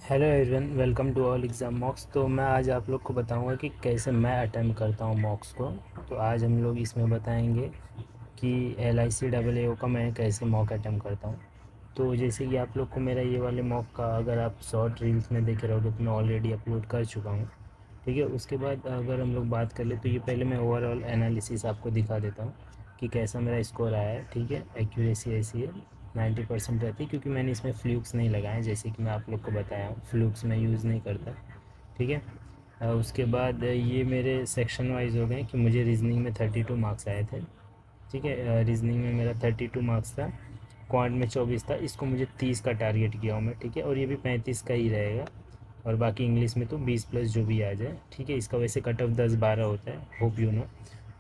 Hello everyone, welcome to all exam mocks. तो मैं आज आप लोग को बताऊंगा कि कैसे मैं अटेम्प्ट करता हूं मॉक्स को। तो आज हम लोग इसमें बताएंगे कि LIC AA का मैं कैसे मॉक अटेम्प्ट करता हूं। तो जैसे कि आप लोग को मेरा ये वाले मॉक का अगर आप शॉर्ट रील्स में देख रहोगे तो मैं ऑलरेडी अपलोड कर चुका हूँ। ठीक है, उसके बाद अगर हम लोग बात कर ले तो ये पहले मैं ओवरऑल एनालिसिस आपको दिखा देता हूँ कि कैसा मेरा स्कोर आया है। ठीक है, एक्यूरेसी ऐसी है 90% रहती है, क्योंकि मैंने इसमें फ्लूक्स नहीं लगाए, जैसे कि मैं आप लोग को बताया हूँ फ्लूक्स मैं यूज़ नहीं करता। ठीक है। उसके बाद ये मेरे सेक्शन वाइज हो गए कि मुझे रीजनिंग में 32 मार्क्स आए थे। ठीक है, रीजनिंग में मेरा 32 मार्क्स था, क्वांट में 24 था, इसको मुझे 30 का टारगेट किया हूँ मैं। ठीक है, और ये भी 35 का ही रहेगा, और बाकी इंग्लिश में तो 20 प्लस जो भी आ जाए। ठीक है, इसका वैसे कट ऑफ 10-12 होता है, होप यू नो।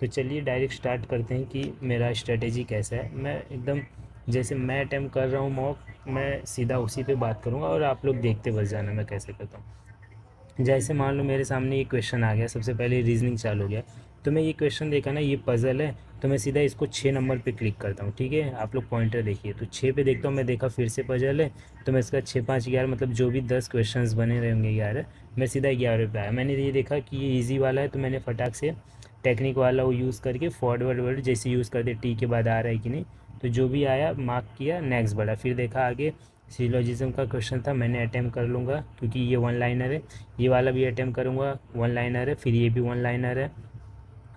तो चलिए डायरेक्ट स्टार्ट करते हैं कि मेरा स्ट्रेटेजी कैसा है। मैं एकदम जैसे मैं अटैम्प्ट कर रहा हूँ मॉक, मैं सीधा उसी पे बात करूँगा और आप लोग देखते बस जाना मैं कैसे करता हूँ। जैसे मान लो मेरे सामने ये क्वेश्चन आ गया, सबसे पहले रीजनिंग चालू हो गया, तो मैं ये क्वेश्चन देखा ना, ये पज़ल है, तो मैं सीधा इसको 6 नंबर पे क्लिक करता हूँ। ठीक है, आप लोग पॉइंटर देखिए, तो 6 पे देखता हूँ मैं, देखा फिर से पज़ल है, तो मैं इसका 6 5 11 मतलब जो भी 10 क्वेश्चन बने रहेंगे 11, मैं सीधा 11 पे आया। मैंने ये देखा कि ये ईजी वाला है, तो मैंने फटाक से टेक्निक वाला वो यूज़ करके फॉरवर्ड वर्ड जैसे यूज़ करते टी के बाद आ रहा है कि नहीं, तो जो भी आया मार्क किया, नेक्स्ट बढ़ा, फिर देखा आगे सिलोजिज्म का क्वेश्चन था, मैंने अटैम्प्ट कर लूँगा क्योंकि ये वन लाइनर है। ये वाला भी अटैम्प्ट करूँगा, वन लाइनर है, फिर ये भी वन लाइनर है,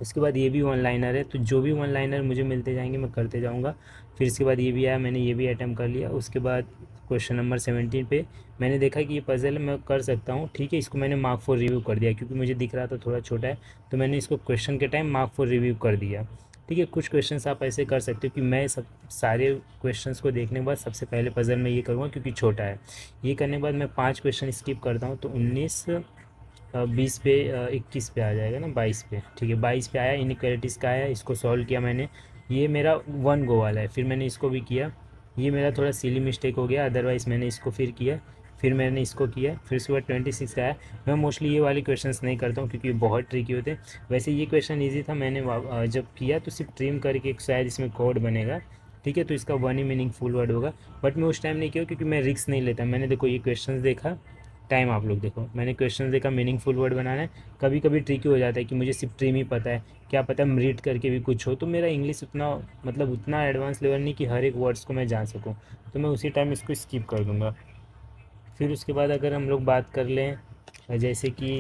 उसके बाद ये भी वन लाइनर है। तो जो भी वन लाइनर मुझे मिलते जाएंगे मैं करते जाऊँगा। फिर इसके बाद ये भी आया, मैंने ये भी अटैम्प्ट कर लिया। उसके बाद क्वेश्चन नंबर 17 पे मैंने देखा कि ये पज़ल मैं कर सकता हूँ। ठीक है, इसको मैंने मार्क फॉर रिव्यू कर दिया, क्योंकि मुझे दिख रहा था थोड़ा छोटा है, तो मैंने इसको क्वेश्चन के टाइम मार्क फॉर रिव्यू कर दिया। ठीक है, कुछ क्वेश्चंस आप ऐसे कर सकते हो कि मैं सब सारे क्वेश्चंस को देखने के बाद सबसे पहले पज़ल में ये करूँगा क्योंकि छोटा है। ये करने के बाद मैं 5 क्वेश्चन स्किप करता हूँ, तो 19 20 पे 21 पे आ जाएगा ना, 22 पे। ठीक है, 22 पे आया, इनक्वालिटीज़ का आया, इसको सॉल्व किया मैंने। ये मेरा वन गो वाला है, फिर मैंने इसको भी किया। ये मेरा थोड़ा सिली मिस्टेक हो गया, अदरवाइज़ मैंने इसको फिर किया, फिर मैंने इसको किया, फिर उसके बाद 26 का आया। मैं मोस्टली ये वाले क्वेश्चंस नहीं करता हूँ क्योंकि ये बहुत ट्रिकी होते हैं। वैसे ये क्वेश्चन ईजी था, मैंने जब किया तो सिर्फ ट्रिम करके एक शायद इसमें कोड बनेगा। ठीक है, तो इसका वन ही मीनिंगफुल वर्ड होगा, बट मैं उस टाइम नहीं किया क्योंकि मैं रिस्क नहीं लेता। मैंने देखो ये क्वेश्चंस देखा, टाइम आप लोग देखो, मैंने क्वेश्चन देखा, मीनिंगफुल वर्ड बनाना है। कभी कभी ट्रिकी हो जाता है कि मुझे सिर्फ ट्रिम ही पता है, क्या पता हम रीड करके भी कुछ हो। तो मेरा इंग्लिश उतना मतलब उतना एडवांस लेवल नहीं कि हर एक वर्ड्स को मैं जान सकूँ, तो मैं उसी टाइम इसको स्किप कर दूँगा। फिर उसके बाद अगर हम लोग बात कर लें जैसे कि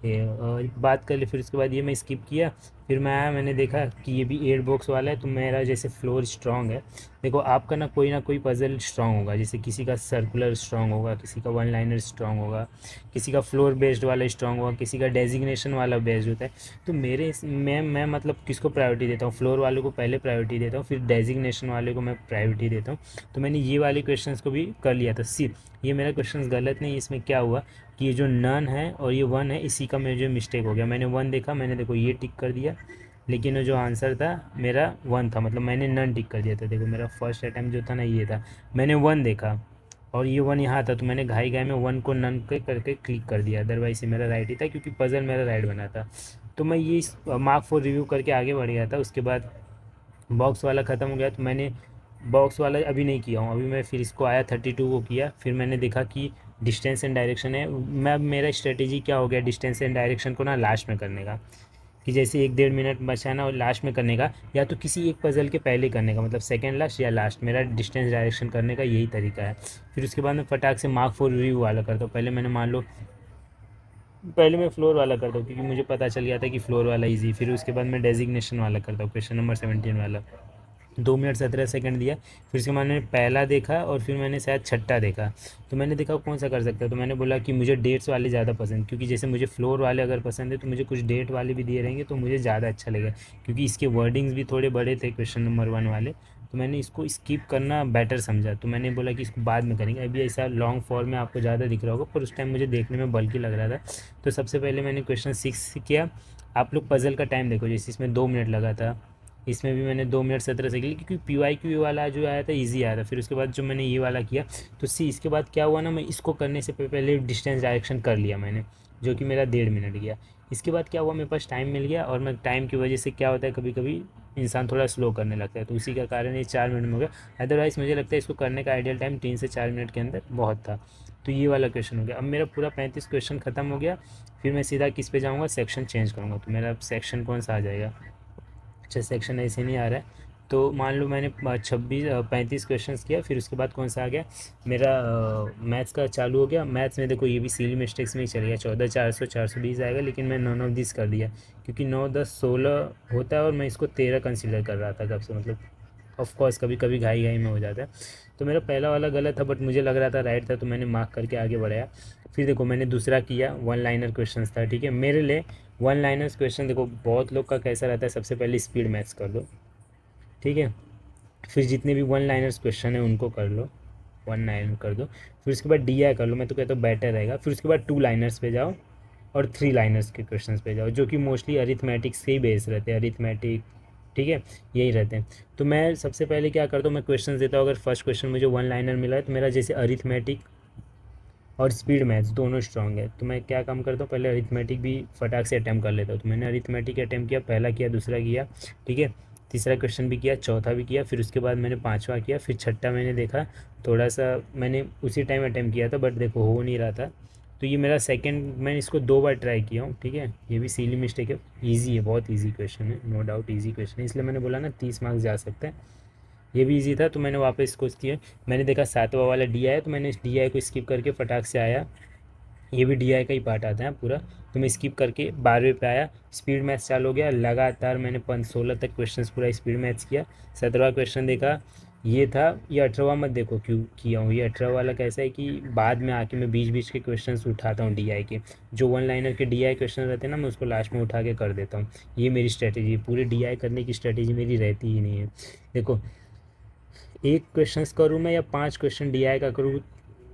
ये बात कर ले, फिर उसके बाद ये मैं स्किप किया। फिर मैं आया, मैंने देखा कि ये भी 8 बॉक्स वाला है, तो मेरा जैसे फ्लोर स्ट्रॉन्ग है। देखो आपका ना कोई पज़ल स्ट्रॉन्ग होगा, जैसे किसी का सर्कुलर स्ट्रॉन्ग होगा, किसी का वन लाइनर स्ट्रॉन्ग होगा, किसी का फ्लोर बेस्ड वाला स्ट्रॉन्ग होगा, किसी का डेजिग्नेशन वाला बेस्ड होता है। तो मैं मतलब किसको प्रायोरिटी देता हूँ, फ्लोर वालों को पहले प्रायोरिटी देता हूँ, फिर डेजिग्नेशन वाले को मैं प्रायोरिटी देता हूँ। तो मैंने ये वाले क्वेश्चंस को भी कर लिया था। सिर्फ ये मेरा क्वेश्चन गलत नहीं, इसमें क्या हुआ कि ये जो नन है और ये वन है, इसी का मुझे मिस्टेक हो गया। मैंने वन देखा, मैंने देखो ये टिक कर दिया, लेकिन वो जो आंसर था मेरा वन था, मतलब मैंने नन टिक कर दिया था। देखो मेरा फर्स्ट अटैम्प्ट जो था ना ये था, मैंने वन देखा और ये वन यहाँ था, तो मैंने घाई घाई में वन को नन के करके क्लिक कर दिया, अदरवाइज ये मेरा राइट ही था क्योंकि पज़ल मेरा राइट बना था। तो मैं ये मार्क फॉर रिव्यू करके आगे बढ़ गया था। उसके बाद बॉक्स वाला ख़त्म हो गया, तो मैंने बॉक्स वाला अभी नहीं किया हूँ, अभी मैं फिर इसको आया 32 को किया। फिर मैंने देखा कि डिस्टेंस एंड डायरेक्शन है। मैं मेरा स्ट्रेटेजी क्या हो गया डिस्टेंस एंड डायरेक्शन को ना लास्ट में करने का, कि जैसे 1-1.5 मिनट बचा ना, और लास्ट में करने का, या तो किसी एक पज़ल के पहले करने का, मतलब सेकेंड लास्ट या लास्ट, मेरा डिस्टेंस डायरेक्शन करने का यही तरीका है। फिर उसके बाद मैं फटाक से मार्क फॉर रिव्यू वाला करता हूँ। पहले मैं फ्लोर वाला करता हूँ क्योंकि मुझे पता चल गया था कि फ्लोर वाला इजी। फिर उसके बाद मैं डेजिग्नेशन वाला करता हूँ, क्वेश्चन नंबर 17 वाला। 2 मिनट 17 सेकंड दिया, फिर उसके बाद मैंने पहला देखा और फिर मैंने शायद छठा देखा। तो मैंने देखा कौन सा कर सकता है, तो मैंने बोला कि मुझे डेट्स वाले ज़्यादा पसंद, क्योंकि जैसे मुझे फ्लोर वाले अगर पसंद है तो मुझे कुछ डेट वाले भी दिए रहेंगे तो मुझे ज़्यादा अच्छा लगेगा, क्योंकि इसके वर्डिंग्स भी थोड़े बड़े थे क्वेश्चन नंबर 1 वाले। तो मैंने इसको स्किप करना बेटर समझा, तो मैंने बोला कि इसको बाद में करेंगे। अभी ऐसा लॉन्ग फॉर्म में आपको ज़्यादा दिख रहा होगा, पर उस टाइम मुझे देखने में बल्कि लग रहा था। तो सबसे पहले मैंने क्वेश्चन 6 किया। आप लोग पज़ल का टाइम देखो, जैसे इसमें 2 मिनट लगा था, इसमें भी मैंने 2 मिनट 17 सेकंड, क्योंकि PYQ वाला जो आया था इजी आया था। फिर उसके बाद जो मैंने ये वाला किया, तो इसके बाद क्या हुआ ना, मैं इसको करने से पहले डिस्टेंस डायरेक्शन कर लिया मैंने, जो कि मेरा 1.5 मिनट गया। इसके बाद क्या हुआ, मेरे पास टाइम मिल गया, और मैं टाइम की वजह से क्या होता है कभी कभी इंसान थोड़ा स्लो करने लगता है, तो उसी का कारण ये 4 मिनट में हो गया। अदरवाइज़ मुझे लगता है इसको करने का आइडियल टाइम 3 से 4 मिनट के अंदर बहुत था। तो ये वाला क्वेश्चन हो गया। अब मेरा पूरा 35 क्वेश्चन ख़त्म हो गया। फिर मैं सीधा किस पे जाऊँगा, सेक्शन चेंज करूँगा। तो मेरा अब सेक्शन कौन सा आ जाएगा, अच्छा सेक्शन ऐसे नहीं आ रहा है। तो मान लो मैंने 35 क्वेश्चंस किया, फिर उसके बाद कौन सा आ गया मेरा, मैथ्स का चालू हो गया। मैथ्स में देखो ये भी सिली मिस्टेक्स में ही चल गया, 14 400 420 आएगा, लेकिन मैं नॉन ऑफ दिस कर दिया क्योंकि 9 10 16 होता है और मैं इसको 13 कंसिडर कर रहा था कब से, मतलब ऑफ कोर्स कभी कभी घाई घाई में हो जाता है। तो मेरा पहला वाला गलत था, बट मुझे लग रहा था राइट था, तो मैंने मार्क करके आगे बढ़ाया। फिर देखो मैंने दूसरा किया, वन लाइनर क्वेश्चन था, ठीक है। मेरे लिए वन लाइनर्स क्वेश्चन, देखो बहुत लोग का कैसा रहता है, सबसे पहले स्पीड मैथ्स कर दो, ठीक है। फिर जितने भी वन लाइनर्स क्वेश्चन है उनको कर लो, वन लाइनर कर दो। फिर उसके बाद डी आई कर लो, मैं तो कहता हूँ बेटर रहेगा। फिर उसके बाद टू लाइनर्स पे जाओ और थ्री लाइनर्स के क्वेश्चंस पे जाओ, जो कि मोस्टली अरिथमेटिक्स के ही बेस रहते हैं, अरिथमेटिक, ठीक है, यही रहते हैं। तो मैं सबसे पहले क्या करता हूँ, मैं क्वेश्चन देता हूँ। अगर फर्स्ट क्वेश्चन मुझे वन लाइनर मिला है तो मेरा जैसे अरिथमेटिक और स्पीड मैथ्स दोनों स्ट्रॉन्ग है, तो मैं क्या काम करता हूँ, पहले अरिथमेटिक भी फटाक से अटैम्प्ट कर लेता हूँ। तो मैंने अरिथमेटिक अटैम्प्ट किया, पहला किया, दूसरा किया, ठीक है, तीसरा क्वेश्चन भी किया, चौथा भी किया, फिर उसके बाद मैंने पाँचवा किया, फिर छठा मैंने देखा थोड़ा सा मैंने उसी टाइम अटैम्प्ट किया था, बट देखो हो नहीं रहा था। तो ये मेरा सेकंड, मैंने इसको 2 बार ट्राई किया हूँ, ठीक है। ये भी सीली मिस्टेक है, ईजी है, बहुत ईजी क्वेश्चन है, नो डाउट ईजी क्वेश्चन है, इसलिए मैंने बोला ना 30 मार्क्स जा सकते हैं। ये भी इजी था, तो मैंने वापस इसको किया। मैंने देखा सातवां वाला डी आया, तो मैंने इस डी आई को स्किप करके फटाक से आया, ये भी डी आई का ही पार्ट आता है पूरा। तो मैं स्किप करके 12वें पे आया, स्पीड मैथ्स चालू हो गया। लगातार मैंने 16 तक क्वेश्चंस पूरा स्पीड मैथ्स किया। 17वां क्वेश्चन देखा, ये था, ये 18वां मत देखो क्यों किया हूँ, ये 18वां वाला कैसा है कि बाद में आके मैं बीच बीच के क्वेश्चंस उठाता हूँ डी आई के, जो वन लाइनर के डी आई क्वेश्चन रहते हैं ना, मैं उसको लास्ट में उठा के कर देता हूँ। ये मेरी स्ट्रैटेजी, पूरी डी आई करने की स्ट्रैटेजी मेरी रहती ही नहीं है। देखो एक क्वेश्चंस करूँ मैं या 5 क्वेश्चन डी आई का करूँ,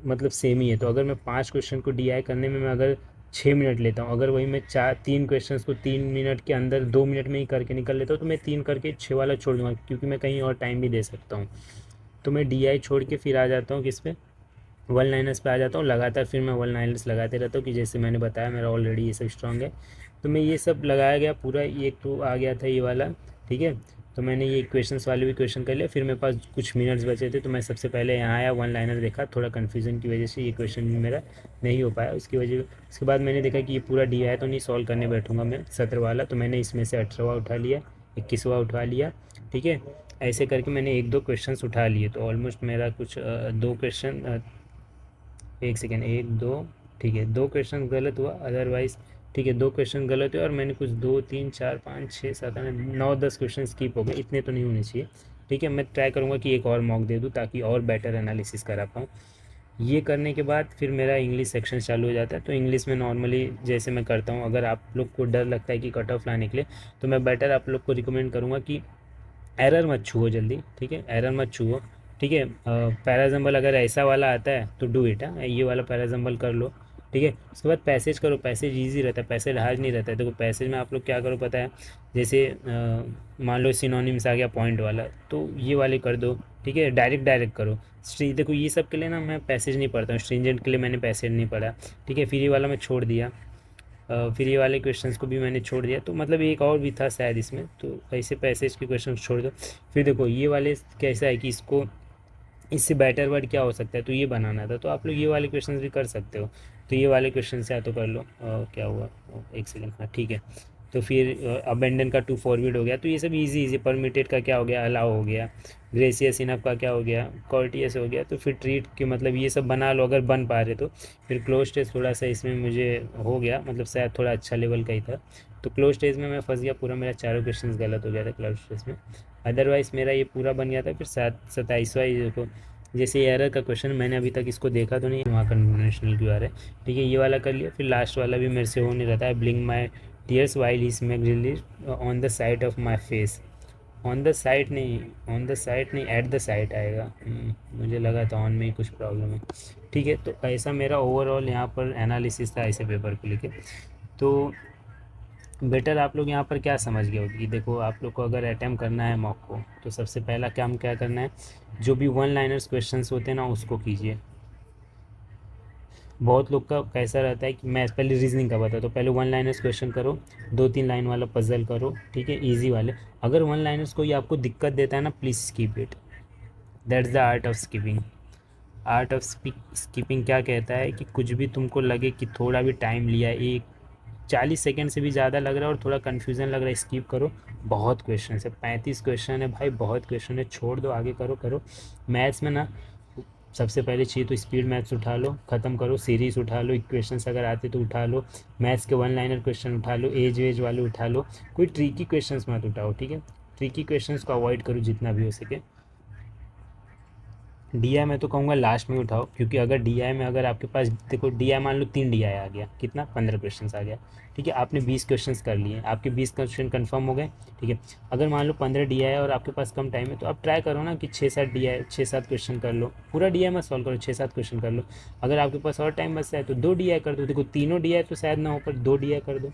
मतलब सेम ही है। तो अगर मैं 5 क्वेश्चन को डी आई करने में मैं अगर 6 मिनट लेता हूँ, अगर वही मैं 3 क्वेश्चंस को 3 मिनट के अंदर 2 मिनट में ही करके निकल लेता हूँ, तो मैं 3 करके 6 वाला छोड़ दूँगा, क्योंकि मैं कहीं और टाइम भी दे सकता हूँ। तो मैं डी आई छोड़ के फिर आ जाता हूँ किस पे, वन लाइनर्स पे आ जाता हूँ लगातार। फिर मैं वन लाइनर्स लगाते रहता हूँ, कि जैसे मैंने बताया मेरा ऑलरेडी ये सब स्ट्रॉन्ग है। तो मैं ये सब लगाया गया पूरा, ये तो आ गया था ये वाला, ठीक है। तो मैंने ये क्वेश्चंस वाले भी क्वेश्चन कर लिया। फिर मेरे पास कुछ मिनट्स बचे थे, तो मैं सबसे पहले यहाँ आया, वन लाइनर देखा, थोड़ा कन्फ्यूज़न की वजह से ये क्वेश्चन मेरा नहीं हो पाया, उसकी वजह। उसके बाद मैंने देखा कि ये पूरा डी आया तो नहीं सॉल्व करने बैठूंगा मैं 17 वाला, तो मैंने इसमें से 18वां उठा लिया, 21वां उठा लिया, ठीक है। ऐसे करके मैंने एक दो क्वेश्चन उठा लिए, तो ऑलमोस्ट मेरा कुछ 2 क्वेश्चन, एक सेकेंड, एक दो, ठीक है, 2 क्वेश्चन गलत हुआ, अदरवाइज़ ठीक है, 2 क्वेश्चन गलत हुए, और मैंने कुछ 2 3 4 5 6 7 8 9 10 क्वेश्चन स्किप हो गए, इतने तो नहीं होने चाहिए, ठीक है। मैं ट्राई करूँगा कि एक और मॉक दे दूँ ताकि और बेटर एनालिसिस करा पाऊँ। ये करने के बाद फिर मेरा इंग्लिश सेक्शन चालू हो जाता है। तो इंग्लिश में नॉर्मली जैसे मैं करता हूँ, अगर आप लोग को डर लगता है कि कट ऑफ ना निकले, तो मैं बेटर आप लोग को रिकमेंड करूँगा कि एरर मत छुओ जल्दी, ठीक है, एरर मत छुओ, ठीक है। पैराजम्बल अगर ऐसा वाला आता है तो डू इट, ये वाला पैराजम्बल कर लो, ठीक है। उसके बाद पैसेज करो, पैसेज इजी रहता है, पैसेज हार्ड नहीं रहता है। देखो पैसेज में आप लोग क्या करो पता है, जैसे मान लो सिनोनिम्स आ गया पॉइंट वाला, तो ये वाले कर दो, ठीक है, डायरेक्ट डायरेक्ट करो। देखो ये सब के लिए ना मैं पैसेज नहीं पढ़ता हूँ, स्ट्रिंजेंट के लिए मैंने पैसेज नहीं पढ़ा, ठीक है। फिर ये वाला मैं छोड़ दिया, फिर ये वाले क्वेश्चंस को भी मैंने छोड़ दिया। तो मतलब एक और भी था शायद इसमें, तो ऐसे पैसेज के क्वेश्चन छोड़ दो। फिर देखो ये वाले कैसा है कि इसको, इससे बेटर वर्ड क्या हो सकता है, तो ये बनाना था, तो आप लोग ये वाले क्वेश्चंस भी कर सकते हो। तो ये वाले क्वेश्चन से या तो कर लो, क्या हुआ, एक सेकेंड, हाँ ठीक है। तो फिर अबेंडन का टू फॉरवर्ड हो गया, तो ये सब इजी इजी। परमिटेड का क्या हो गया, अलाउ हो गया। ग्रेसियस इनफ का क्या हो गया, कॉर्टियस हो गया। तो फिर ट्रीट के मतलब ये सब बना लो अगर बन पा रहे तो। फिर क्लोज टेस्ट थोड़ा सा इसमें मुझे हो गया, मतलब शायद थोड़ा अच्छा लेवल का ही था, तो क्लोज टेस्ट में मैं फंस गया पूरा, मेरा चारों क्वेश्चन गलत हो गया था क्लोज टेस्ट में। अदरवाइज़ मेरा ये पूरा बन गया था। फिर 27वां ये देखो, जैसे एरर का क्वेश्चन मैंने अभी तक इसको देखा तो नहीं, वहाँ कन्वेंशनल क्यों आ रहा है, ठीक है, ये वाला कर लिया। फिर लास्ट वाला भी मेरे से हो नहीं रहता है, blink my tears while he smack release on the side of my face. On the side नहीं, ऑन द साइड नहीं, एट द साइड आएगा। मुझे लगा था ऑन में ही कुछ प्रॉब्लम है, ठीक है। तो ऐसा मेरा ओवरऑल यहाँ पर एनालिसिस था ऐसे पेपर को लेके। तो बेटर आप लोग यहाँ पर क्या समझ गए हो कि देखो आप लोग को अगर अटैम्प्ट करना है मॉक को, तो सबसे पहला काम क्या करना है, जो भी वन लाइनर्स क्वेश्चंस होते हैं ना उसको कीजिए। बहुत लोग का कैसा रहता है कि मैं पहले रीजनिंग का बता, तो पहले वन लाइनर्स क्वेश्चन करो, 2-3 लाइन वाला पजल करो, ठीक है, इजी वाले। अगर वन लाइनर्स कोई आपको दिक्कत देता है ना, please skip it. That's the art of skipping. Art of skipping क्या कहता है कि कुछ भी तुमको लगे कि थोड़ा भी टाइम लिया, एक 40 सेकेंड से भी ज़्यादा लग रहा है और थोड़ा कन्फ्यूज़न लग रहा है, स्किप करो। बहुत क्वेश्चन है, 35 क्वेश्चन है भाई, बहुत क्वेश्चन है, छोड़ दो, आगे करो करो। मैथ्स में ना सबसे पहले चाहिए तो स्पीड मैथ्स उठा लो, ख़त्म करो, सीरीज उठा लो, इक्वेशंस अगर आते तो उठा लो, मैथ्स के वन लाइनर क्वेश्चन उठा लो, एज वेज वाले उठा लो, कोई ट्रिकी क्वेश्चंस मत उठाओ, ठीक है। ट्रिकी क्वेश्चंस को अवॉइड करो जितना भी हो सके। डी आई मैं तो कहूँगा लास्ट में उठाओ, क्योंकि अगर डी आई में अगर आपके पास देखो, डी आई मान लो 3 DI आ गया, कितना 15 क्वेश्चन आ गया, ठीक है, आपने 20 क्वेश्चन कर लिए, आपके 20 क्वेश्चन कन्फर्म हो गए, ठीक है। अगर मान लो 15 DI और आपके पास कम टाइम है, तो आप ट्राई करो ना कि 6-7 DI, 6-7 क्वेश्चन कर लो, पूरा DI मत सॉल्व करो, 6-7 क्वेश्चन कर लो। अगर आपके पास और टाइम बचता है तो 2 DI कर दो, देखो तीनों DI तो शायद ना हो, पर 2 DI कर दो,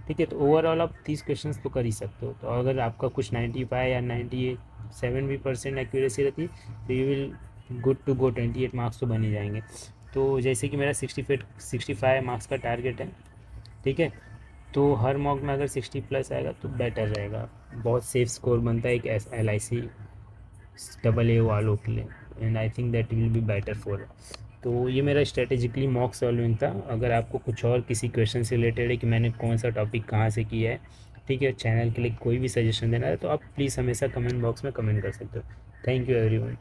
ठीक है। तो ओवरऑल आप 30 क्वेश्चन तो कर ही सकते हो। तो अगर आपका कुछ 95 या 97 भी परसेंट एक्यूरेसी रहती है, तो you will good to go, 28 marks तो बन ही जाएंगे। तो जैसे कि मेरा 65 मार्क्स का टारगेट है, ठीक है। तो हर मॉक में अगर 60 प्लस आएगा तो बेटर रहेगा, बहुत सेफ स्कोर बनता है एक LIC AA वालों के लिए, and I think that will be better for. तो ये मेरा स्ट्रेटेजिकली मॉक सॉल्विंग था। अगर आपको कुछ और किसी क्वेश्चन से रिलेटेड है कि मैंने कौन सा टॉपिक कहाँ से किया है, ठीक है, चैनल के लिए कोई भी सजेशन देना है, तो आप प्लीज़ हमेशा कमेंट बॉक्स में कमेंट कर सकते हो। Thank you everyone.